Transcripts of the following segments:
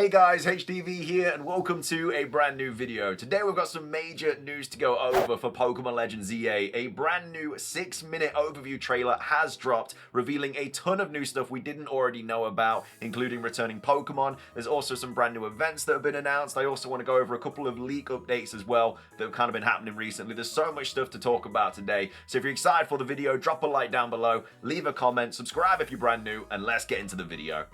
Hey guys, HDV here and welcome to a brand new video. Today we've got some major news to go over for Pokemon Legends EA. A brand new 6-minute overview trailer has dropped, revealing a ton of new stuff we didn't already know about, including returning Pokemon. There's also some brand new events that have been announced. I also want to go over a couple of leak updates as well that have kind of been happening recently. There's so much stuff to talk about today. So if you're excited for the video, drop a like down below, leave a comment, subscribe if you're brand new, and let's get into the video.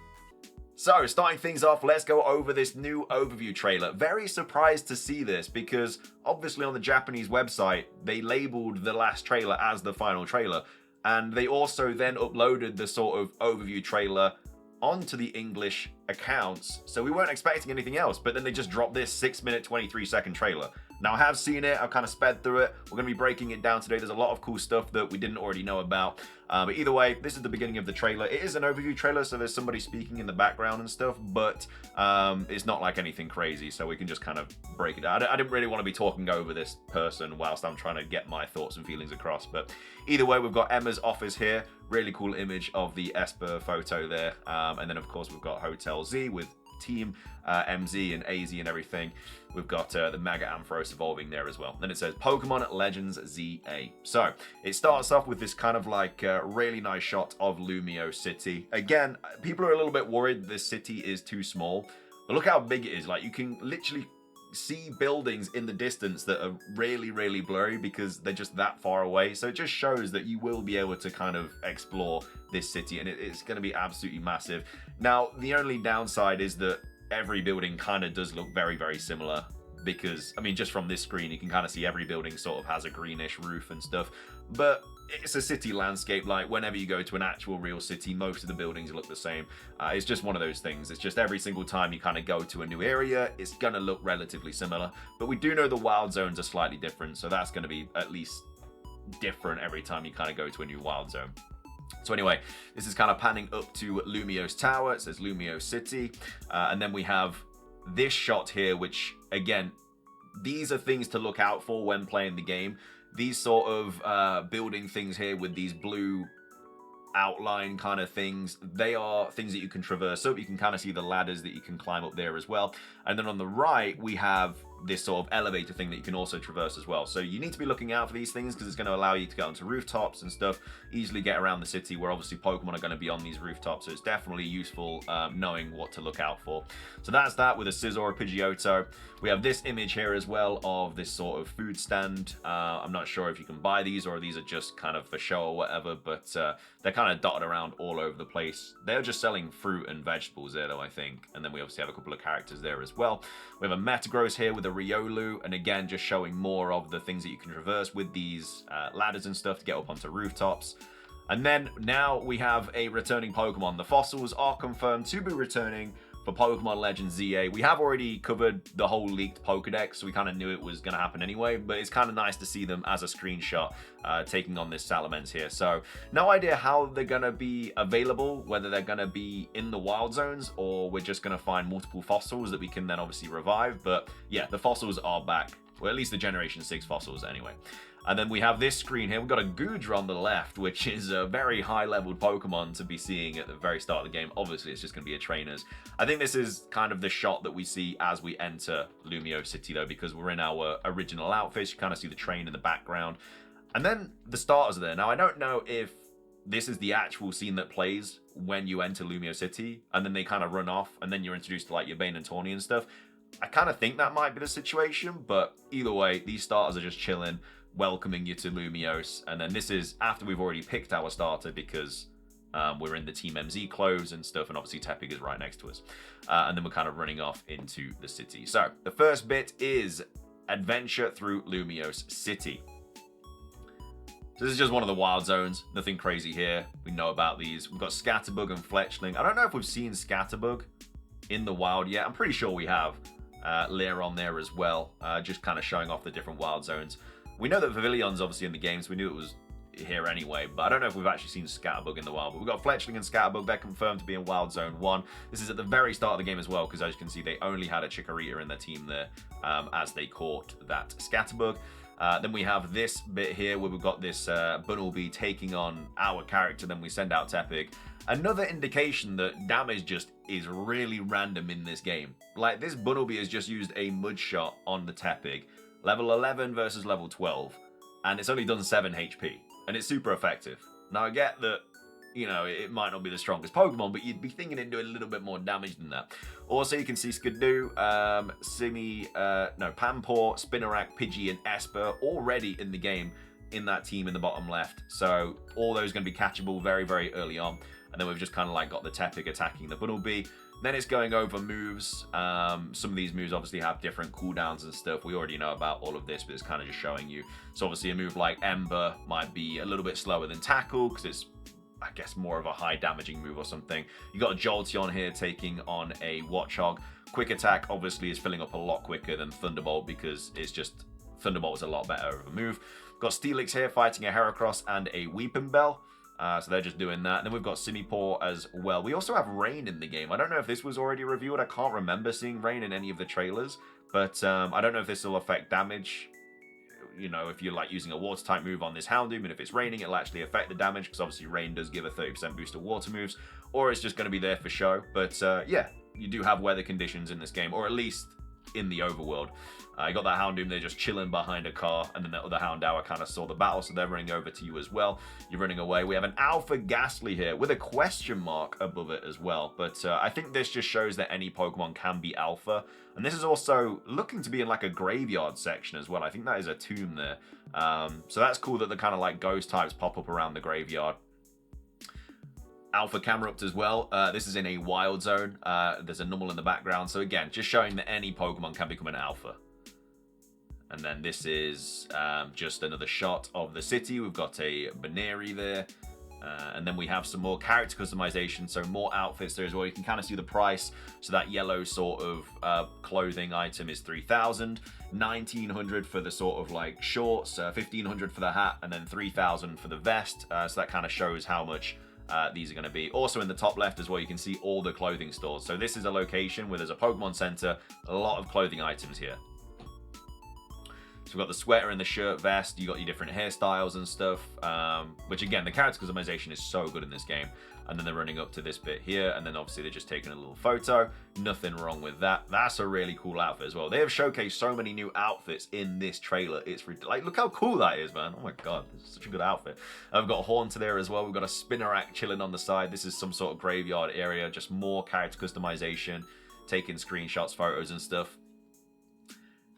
So, starting things off, let's go over this new overview trailer. Very surprised to see this because obviously on the Japanese website, they labeled the last trailer as the final trailer. And they also then uploaded the sort of overview trailer onto the English accounts. So we weren't expecting anything else, but then they just dropped this 6-minute, 23-second trailer. Now I have seen it, I've kind of sped through it. We're going to be breaking it down today. There's a lot of cool stuff that we didn't already know about. But either way, this is the beginning of the trailer. It is an overview trailer, so there's somebody speaking in the background and stuff, but it's not like anything crazy, so we can just kind of break it down. I didn't really want to be talking over this person whilst I'm trying to get my thoughts and feelings across, but either way, we've got Emma's office here. Really cool image of the Esper photo there. And then, of course, we've got Hotel Z with Team MZ and AZ and everything. We've got the Mega Ampharos evolving there as well. Then it says Pokemon Legends ZA. So it starts off with this kind of like really nice shot of Lumiose City. Again, people are a little bit worried this city is too small, but look how big it is. Like, you can literally see buildings in the distance that are really, really blurry because they're just that far away. So it just shows that you will be able to kind of explore this city, and it's going to be absolutely massive. Now, the only downside is that every building kind of does look very, very similar because, I mean, just from this screen, you can kind of see every building sort of has a greenish roof and stuff. But it's a city landscape. Like, whenever you go to an actual real city, most of the buildings look the same. It's just one of those things. It's just every single time you kind of go to a new area, it's going to look relatively similar. But we do know the wild zones are slightly different, so that's going to be at least different every time you kind of go to a new wild zone. So anyway, this is kind of panning up to Lumiose Tower. It says Lumiose City. And then we have this shot here, which, again, these are things to look out for when playing the game. These sort of building things here with these blue outline kind of things, they are things that you can traverse. So you can kind of see the ladders that you can climb up there as well. And then on the right, we have this sort of elevator thing that you can also traverse as well. So you need to be looking out for these things because it's going to allow you to get onto rooftops and stuff, easily get around the city where obviously Pokemon are going to be on these rooftops. So it's definitely useful knowing what to look out for. So that's that with a Scizor or Pidgeotto. We have this image here as well of this sort of food stand. I'm not sure if you can buy these or these are just kind of for show or whatever, but they're kind of dotted around all over the place. They're just selling fruit and vegetables there though, I think. And then we obviously have a couple of characters there as well. We have a Metagross here with a Riolu, and again, just showing more of the things that you can traverse with these ladders and stuff to get up onto rooftops. And then now we have a returning Pokemon. The fossils are confirmed to be returning for Pokemon Legends ZA. We have already covered the whole leaked Pokedex, so we kind of knew it was going to happen anyway, but it's kind of nice to see them as a screenshot taking on this Salamence here. So no idea how they're going to be available, whether they're going to be in the wild zones or we're just going to find multiple fossils that we can then obviously revive. But yeah, the fossils are back. Well, at least the Generation 6 fossils anyway. And then we have this screen here. We've got a Goodra on the left, which is a very high-leveled Pokemon to be seeing at the very start of the game. Obviously, it's just going to be a trainer's. I think this is kind of the shot that we see as we enter Lumiose City, though, because we're in our original outfits. You kind of see the train in the background. And then the starters are there. Now, I don't know if this is the actual scene that plays when you enter Lumiose City, and then they kind of run off, and then you're introduced to, like, your Bane and Tawny and stuff. I kind of think that might be the situation, but either way, these starters are just chilling, welcoming you to Lumiose. And then this is after we've already picked our starter because we're in the Team MZ clothes and stuff, and obviously Tepig is right next to us. And then we're kind of running off into the city. So the first bit is adventure through Lumiose City. So this is just one of the wild zones. Nothing crazy here. We know about these. We've got Scatterbug and Fletchling. I don't know if we've seen Scatterbug in the wild yet. I'm pretty sure we have. Leer on there as well, just kind of showing off the different wild zones. We know that Pavilion's obviously in the game, so we knew it was here anyway, but I don't know if we've actually seen Scatterbug in the wild. But we've got Fletchling and Scatterbug. They're confirmed to be in Wild Zone 1. This is at the very start of the game as well, because as you can see, they only had a Chikorita in their team there as they caught that Scatterbug. Then we have this bit here where we've got this Bunnelby taking on our character. Then we send out Tepig. Another indication that damage just is really random in this game. Like, this Bunnelby has just used a mud shot on the Tepig, level 11 versus level 12, and it's only done 7 HP, and it's super effective. Now, I get that, you know, it might not be the strongest Pokemon, but you'd be thinking it'd do a little bit more damage than that. Also, you can see Skidoo, Pampor, Spinarak, Pidgey, and Esper already in the game in that team in the bottom left. So all those going to be catchable very, very early on. And then we've just kind of like got the Tepig attacking the Bunnelby. Then it's going over moves. Some of these moves obviously have different cooldowns and stuff. We already know about all of this, but it's kind of just showing you. So obviously a move like Ember might be a little bit slower than Tackle because it's, I guess, more of a high damaging move or something. You got a Jolteon here taking on a Watchog. Quick Attack obviously is filling up a lot quicker than Thunderbolt because it's just, Thunderbolt is a lot better of a move. Got Steelix here fighting a Heracross and a Weepinbell. So they're just doing that. And then we've got Simipour as well. We also have Rain in the game. I don't know if this was already revealed. I can't remember seeing Rain in any of the trailers. But I don't know if this will affect damage. You know, if you're like using a water type move on this Houndoom, and if it's raining, it'll actually affect the damage, because obviously rain does give a 30% boost to water moves, or it's just going to be there for show. But yeah, you do have weather conditions in this game, or at least in the overworld. You got that Houndoom there just chilling behind a car, and then the other Houndour kind of saw the battle, so they're running over to you as well. You're running away. We have an Alpha Ghastly here with a question mark above it as well, but I think this just shows that any Pokemon can be Alpha, and this is also looking to be in like a graveyard section as well. I think that is a tomb there, so that's cool that the kind of like ghost types pop up around the graveyard. Alpha Camerupt as well. This is in a wild zone. There's a Numel in the background, so again, just showing that any Pokemon can become an Alpha. And then this is just another shot of the city. We've got a Baneri there. And then we have some more character customization, so more outfits there as well. You can kind of see the price. So that yellow sort of clothing item is 3,000, 1,900 for the sort of like shorts, 1,500 for the hat, and then 3,000 for the vest. So that kind of shows how much these are going to be. Also in the top left as well, you can see all the clothing stores. So this is a location where there's a Pokemon Center, a lot of clothing items here. So we've got the sweater and the shirt, vest, you got your different hairstyles and stuff, which again, the character customization is so good in this game. And then they're running up to this bit here, and then obviously they're just taking a little photo. Nothing wrong with that. That's a really cool outfit as well. They have showcased so many new outfits in this trailer. It's like, look how cool that is, man. Oh my god, this is such a good outfit. We've got a Haunter there as well. We've got a Spinarak chilling on the side. This is some sort of graveyard area, just more character customization, taking screenshots, photos and stuff.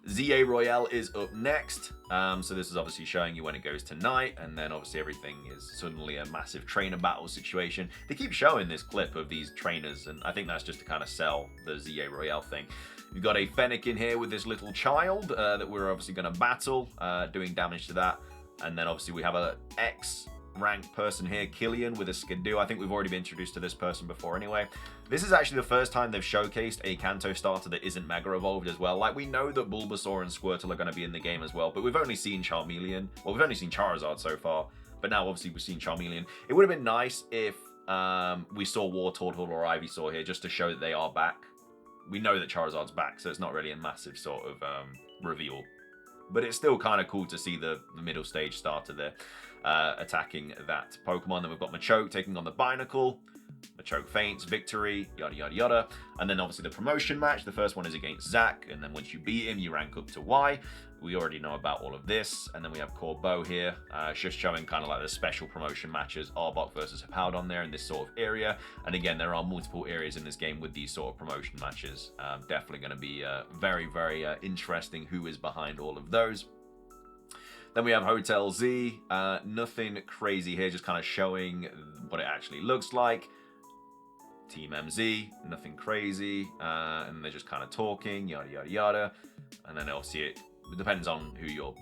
ZA Royale is up next, so this is obviously showing you when it goes to night, and then obviously everything is suddenly a massive trainer battle situation. They keep showing this clip of these trainers, and I think that's just to kind of sell the ZA Royale thing. We've got a Fennec in here with this little child that we're obviously going to battle, doing damage to that, and then obviously we have a X-ranked person here, Killian, with a Skidoo. I think we've already been introduced to this person before anyway. This is actually the first time they've showcased a Kanto starter that isn't Mega Evolved as well. Like, we know that Bulbasaur and Squirtle are going to be in the game as well, but we've only seen Charmeleon. Well, we've only seen Charizard so far, but now obviously we've seen Charmeleon. It would have been nice if we saw Wartortle or Ivysaur here, just to show that they are back. We know that Charizard's back, so it's not really a massive sort of reveal. But it's still kind of cool to see the middle stage starter there attacking that Pokemon. Then we've got Machoke taking on the Binacle. Machoke faints, victory, yada yada yada. And then obviously the promotion match. The first one is against Zack, and then once you beat him, you rank up to Y. We already know about all of this. And then we have Corbeau here, just showing kind of like the special promotion matches, Arbok versus Hippowdon there in this sort of area. And again, there are multiple areas in this game with these sort of promotion matches. Definitely going to be very, very interesting who is behind all of those. Then we have Hotel Z. Nothing crazy here, just kind of showing what it actually looks like. Team MZ, nothing crazy. And they're just kind of talking, yada, yada, yada. And then obviously it depends on who your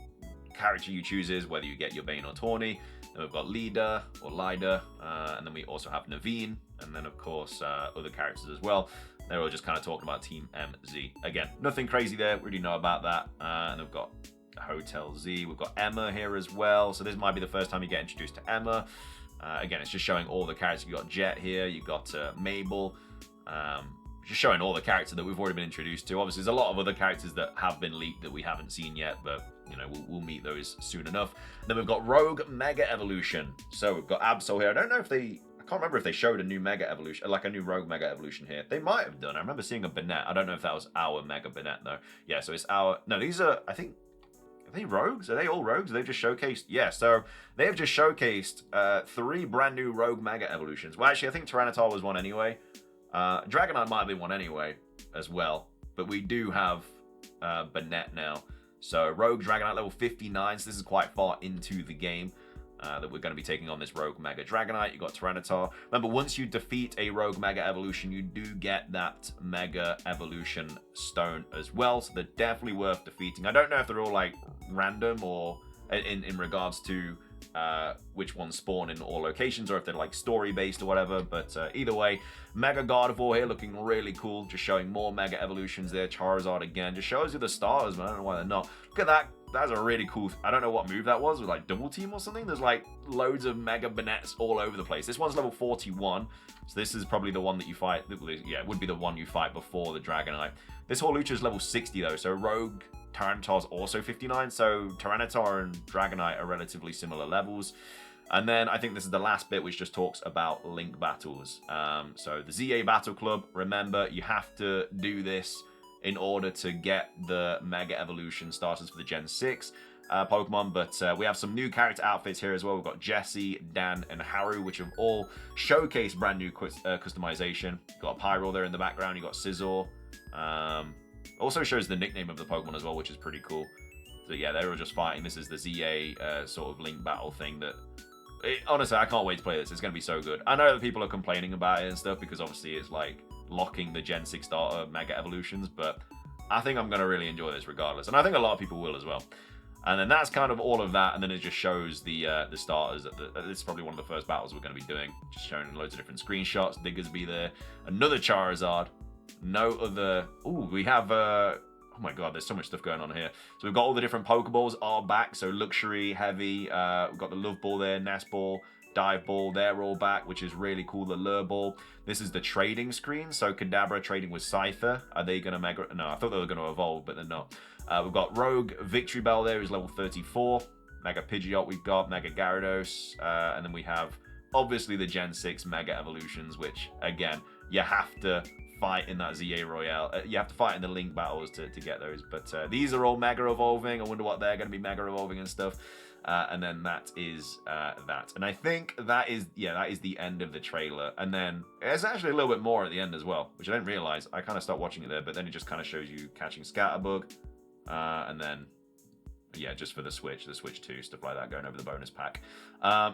character you choose is, whether you get your Bane or Tawny. Then we've got Leader or Lida. And then we also have Naveen. And then, of course, other characters as well. They're all just kind of talking about Team MZ. Again, nothing crazy there. We already know about that. And we've got Hotel Z. We've got Emma here as well. So this might be the first time you get introduced to Emma. Again, it's just showing all the characters. You've got Jet here. You've got Mabel. Just showing all the characters that we've already been introduced to. Obviously, there's a lot of other characters that have been leaked that we haven't seen yet, but you know, we'll meet those soon enough. Then we've got Rogue Mega Evolution. So we've got Absol here. I don't know if they I can't remember if they showed a new Mega Evolution, like a new Rogue Mega Evolution here. They might have done. I remember seeing a Banette. I don't know if that was our Mega Banette, though. Yeah, so it's our... No, these are, I think... Are they rogues? Are they all rogues? They've just showcased... Yeah, so they have just showcased 3 brand new Rogue Mega Evolutions. Well, actually, I think Tyranitar was one anyway. Dragonite might have been one anyway as well. But we do have Banette now. So Rogue Dragonite level 59. So this is quite far into the game. That we're going to be taking on this Rogue Mega Dragonite. You got Tyranitar. Remember, once you defeat a Rogue Mega Evolution, you do get that Mega Evolution Stone as well. So they're definitely worth defeating. I don't know if they're all like random or in regards to which ones spawn in all locations or if they're like story based or whatever. But either way, Mega Gardevoir here looking really cool. Just showing more Mega Evolutions there. Charizard again. Just shows you the starters, man. I don't know why they're not. Look at that. That's a really cool... I don't know what move that was. With like double team or something. There's like loads of Mega Banettes all over the place. This one's level 41. So this is probably the one that you fight. Yeah, it would be the one you fight before the Dragonite. This Horlucha's level 60 though. So Rogue Tyranitar's also 59. So Tyranitar and Dragonite are relatively similar levels. And then I think this is the last bit, which just talks about link battles. So the ZA Battle Club, remember, you have to do this in order to get the Mega Evolution starters for the Gen 6 Pokemon. But we have some new character outfits here as well. We've got Jessie, Dan, and Haru, which have all showcased brand new customization. You've got a Pyro there in the background. You've got Scizor. Also shows the nickname of the Pokemon as well, which is pretty cool. So yeah, they were just fighting. This is the ZA sort of link battle thing that... honestly, I can't wait to play this. It's going to be so good. I know that people are complaining about it and stuff because obviously it's like locking the Gen 6 starter Mega Evolutions, but I think I'm going to really enjoy this regardless. And I think a lot of people will as well. And then that's kind of all of that. And then it just shows the starters. This is probably one of the first battles we're going to be doing. Just showing loads of different screenshots. Diggersby there. Another Charizard. No other... Ooh, we have... Oh my god, there's so much stuff going on here. So we've got all the different Pokeballs are back. So Luxury, Heavy, we've got the Love Ball there, Nest Ball, Dive Ball, they're all back, which is really cool. The Lure Ball. This is the trading screen. So Kadabra trading with Cypher. Are they going to Mega... No, I thought they were going to evolve, but they're not. We've got Rogue Victory Bell there, who's level 34. Mega Pidgeot we've got, Mega Gyarados. And then we have, obviously, the Gen 6 Mega Evolutions, which, again, you have to fight in that ZA Royale. You have to fight in the Link battles to get those. But these are all Mega Evolving. I wonder what they're going to be Mega Evolving and stuff. And then that is that. And I think that is the end of the trailer. And then there's actually a little bit more at the end as well, which I didn't realize. I kind of stopped watching it there, but then it just kind of shows you catching Scatterbug. And then, yeah, just for the Switch 2, stuff like that, going over the bonus pack.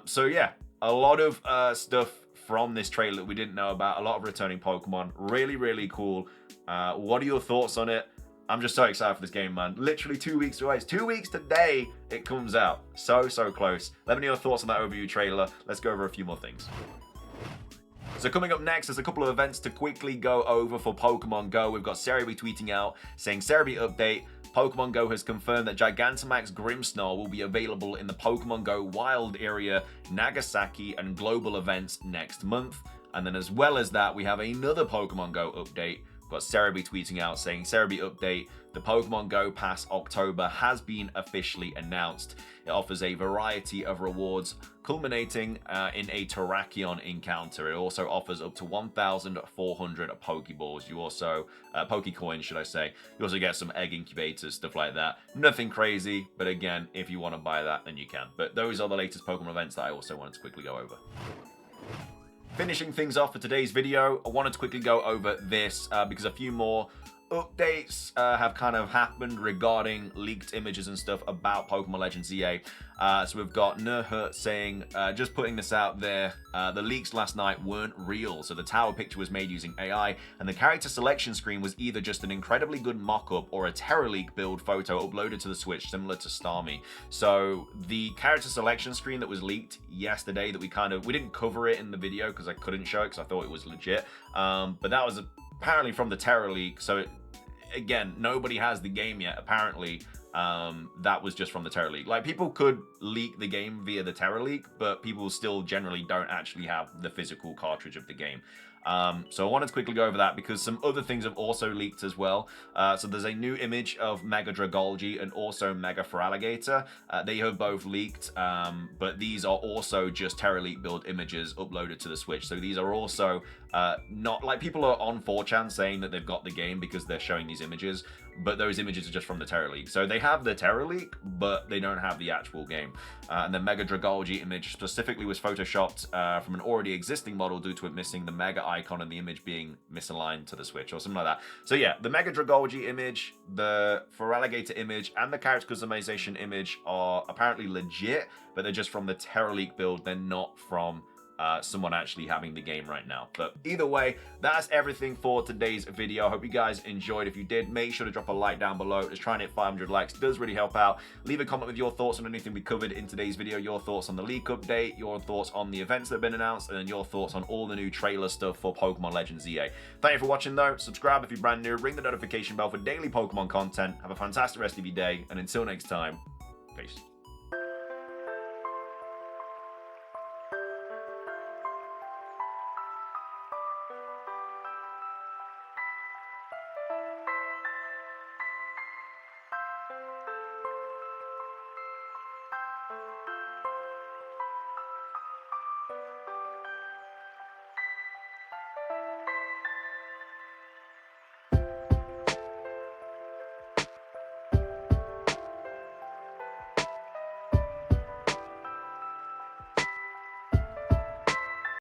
So yeah, a lot of stuff from this trailer that we didn't know about. A lot of returning Pokemon. Really, really cool. What are your thoughts on it? I'm just so excited for this game, man. Literally 2 weeks away. It's 2 weeks today it comes out. So close. Let me know your thoughts on that overview trailer. Let's go over a few more things. So coming up next, there's a couple of events to quickly go over for Pokemon Go. We've got Cerebi tweeting out saying, Cerebi update. Pokemon Go has confirmed that Gigantamax Grimmsnarl will be available in the Pokemon Go Wild Area, Nagasaki, and global events next month. And then as well as that, we have another Pokemon Go update. We've got Cerebi tweeting out saying, Cerebi update, the Pokemon Go Pass October has been officially announced. It offers a variety of rewards, culminating in a Terrakion encounter. It also offers up to 1,400 Pokeballs. You also, Pokecoins, should I say. You also get some egg incubators, stuff like that. Nothing crazy, but again, if you want to buy that, then you can. But those are the latest Pokemon events that I also wanted to quickly go over. Finishing things off for today's video, I wanted to quickly go over this because a few more updates have kind of happened regarding leaked images and stuff about Pokemon Legends ZA. So we've got Nerhurt saying, just putting this out there, the leaks last night weren't real. So the tower picture was made using AI, and the character selection screen was either just an incredibly good mock-up or a Terra Leak build photo uploaded to the Switch, similar to Starmie. So the character selection screen that was leaked yesterday that we didn't cover it in the video because I couldn't show it because I thought it was legit. But that was apparently from the Terra Leak. So again, nobody has the game yet, apparently. That was just from the Terra Leak. Like, people could leak the game via the Terra Leak, but people still generally don't actually have the physical cartridge of the game. So I wanted to quickly go over that because some other things have also leaked as well. So there's a new image of Mega Dragolgi and also Mega Feraligatr. They have both leaked, but these are also just Terra Leak build images uploaded to the Switch. So these are also not like people are on 4chan saying that they've got the game because they're showing these images, but those images are just from the Terra Leak. So they have the Terra Leak, but they don't have the actual game. And the Mega Dragolgi image specifically was photoshopped from an already existing model due to it missing the Mega icon and the image being misaligned to the Switch or something like that. So yeah, the Mega Dragolgi image, the Feraligatr image, and the character customization image are apparently legit, but they're just from the Terra Leak build. They're not from someone actually having the game right now. But either way, that's everything for today's video. I hope you guys enjoyed. If you did, make sure to drop a like down below. Just trying to hit 500 likes. It does really help out. Leave a comment with your thoughts on anything we covered in today's video, your thoughts on the leak update, your thoughts on the events that have been announced, and then your thoughts on all the new trailer stuff for Pokemon Legends EA. Thank you for watching though. Subscribe if you're brand new. Ring the notification bell for daily Pokemon content. Have a fantastic rest of your day. And until next time, peace.